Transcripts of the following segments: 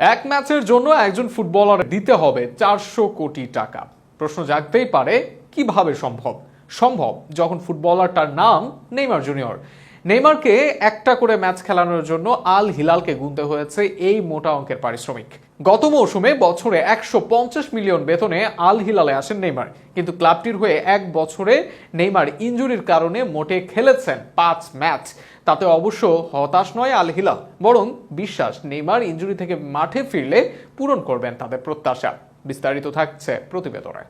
এক ম্যাচের জন্য একজন ফুটবলার দিতে হবে 400 কোটি টাকা। প্রশ্ন জাগতেই পারে, কিভাবে সম্ভব? সম্ভব যখন ফুটবলারটার নাম নেইমার জুনিয়র। নেইমারকে একটা করে ম্যাচ খেলানোর জন্য আল হিলালকে গুনতে হয়েছে এই মোটা অঙ্কের পারিশ্রমিক। গত মৌসুমে বছরে 150 মিলিয়ন বেতনে আল হিলালে আসেন নেইমার, কিন্তু ক্লাবটির হয়ে এক বছরে নেইমার ইনজুরির কারণে মোটে খেলেছেন 5 ম্যাচ। তাতে অবশ্য হতাশ নয় আল হিলাল, বরং বিশ্বাস নেইমার ইনজুরি থেকে মাঠে ফিরলে পূরণ করবেন তাদের প্রত্যাশা। বিস্তারিত থাকছে প্রতিবেদনে।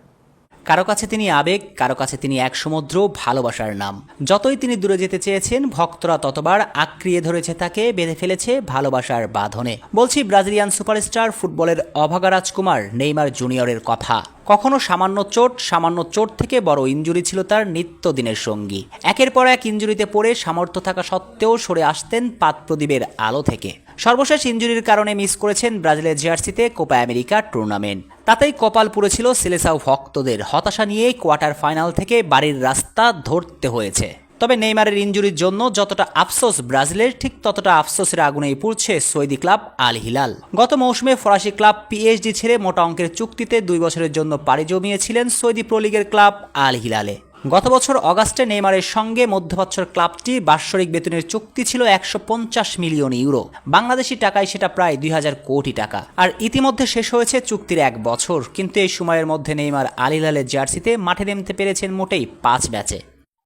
কারো কাছে তিনি আবেগ, কারো কাছে তিনি এক সমুদ্র ভালোবাসার নাম। যতই তিনি দূরে যেতে চেয়েছেন, ভক্তরা ততবার আঁকড়িয়ে ধরেছে তাকে, বেঁধে ফেলেছে ভালোবাসার বাঁধনে। বলছি ব্রাজিলিয়ান সুপারস্টার, ফুটবলের অভাগা রাজকুমার নেইমার জুনিয়রের কথা। কখনো সামান্য চোট থেকে বড় ইনজুরি ছিল তার নিত্যদিনের সঙ্গী। একের পর এক ইনজুরিতে পড়ে সামর্থ্য থাকা সত্ত্বেও সরে আসতেন পাদপ্রদীপের আলো থেকে। সর্বশেষ ইনজুরির কারণে মিস করেছেন ব্রাজিলের জার্সিতে কোপা আমেরিকা টুর্নামেন্ট। তাতেই কপাল পুড়েছিল সেলেসাও ভক্তদের। হতাশা নিয়ে কোয়ার্টার ফাইনাল থেকে বাড়ির রাস্তা ধরতে হয়েছে। তবে নেইমারের ইনজুরির জন্য যতটা আফসোস ব্রাজিলের, ঠিক ততটা আফসোসের আগুনেই পুড়ছে সৌদি ক্লাব আল হিলাল। গত মৌসুমে ফরাসি ক্লাব পিএসজি ছেড়ে মোটা অঙ্কের চুক্তিতে 2 বছরের জন্য পাড়ি জমিয়েছিলেন সৌদি প্রো লিগের ক্লাব আল হিলালে। গত বছর অগাস্টে নেইমারের সঙ্গে মধ্যপ্রাচ্যের ক্লাবটির বাৎসরিক বেতনের চুক্তি ছিল 150 মিলিয়ন ইউরো। বাংলাদেশি টাকায় সেটা প্রায় 2000 কোটি টাকা। আর ইতিমধ্যে শেষ হয়েছে চুক্তির 1 বছর, কিন্তু এই সময়ের মধ্যে নেইমার আল হিলালের জার্সিতে মাঠে নামতে পেরেছেন মোটেই 5 ম্যাচে।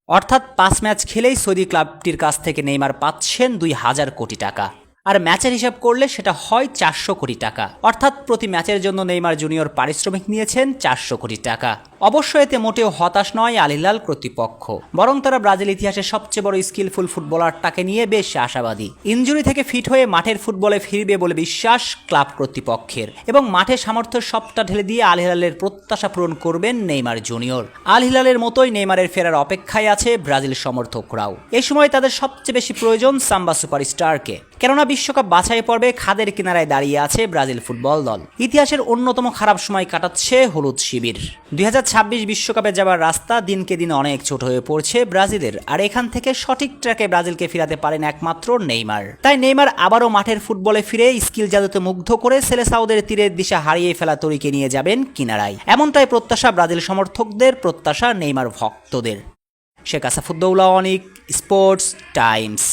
অর্থাৎ 5 ম্যাচ খেলেই সৌদি ক্লাবটির কাছ থেকে নেইমার পাচ্ছেন 2000 কোটি টাকা। আর ম্যাচের হিসাব করলে সেটা হয় 400 কোটি টাকা। অর্থাৎ প্রতি ম্যাচের জন্য নেইমার জুনিয়র পারিশ্রমিক নিয়েছেন 400 কোটি টাকা। অবশ্য এতে মোটেও হতাশ নয় আল হিলাল কর্তৃপক্ষ, বরং তারা ব্রাজিল ইতিহাসের সবচেয়ে বড় স্কিলফুল ফুটবলারটাকে নিয়ে বেশ আশাবাদী। ইনজুরি থেকে ফিট হয়ে মাঠের ফুটবলে ফিরবে বলে বিশ্বাস ক্লাব কর্তৃপক্ষের, এবং মাঠে সামর্থ্যের সবটা ঢেলে দিয়ে আল হিলালের প্রত্যাশা পূরণ করবেন নেইমার জুনিয়র। আল হিলালের মতোই নেইমারের ফেরার অপেক্ষায় আছে ব্রাজিল সমর্থকরাও। এই সময় তাদের সবচেয়ে বেশি প্রয়োজন সাম্বা সুপারস্টারকে, কেননা বিশ্বকাপ বাছাই পর্বে খাদের কিনারায় দাঁড়িয়ে আছে ব্রাজিল ফুটবল দল। ইতিহাসের অন্যতম খারাপ সময় কাটাচ্ছে হলুদ শিবির। 2026 বিশ্বকাপে যাবার রাস্তা দিনকে দিন অনেক ছোট হয়ে পড়ছে ব্রাজিলের, আর এখান থেকে সঠিক ট্র্যাকে ব্রাজিলকে ফিরাতে পারেন একমাত্র নেইমার। তাই নেইমার আবারও মাঠের ফুটবলে ফিরে স্কিল জাদুতে মুগ্ধ করে সেলেসাওদের তীরের দিশা হারিয়ে ফেলা তরিকে নিয়ে যাবেন কিনারায়। এমনটাই প্রত্যাশা ব্রাজিল সমর্থকদের, প্রত্যাশা নেইমার ভক্তদের। শেখ আসাফুদ্দৌলা অনিক, স্পোর্টস টাইমস।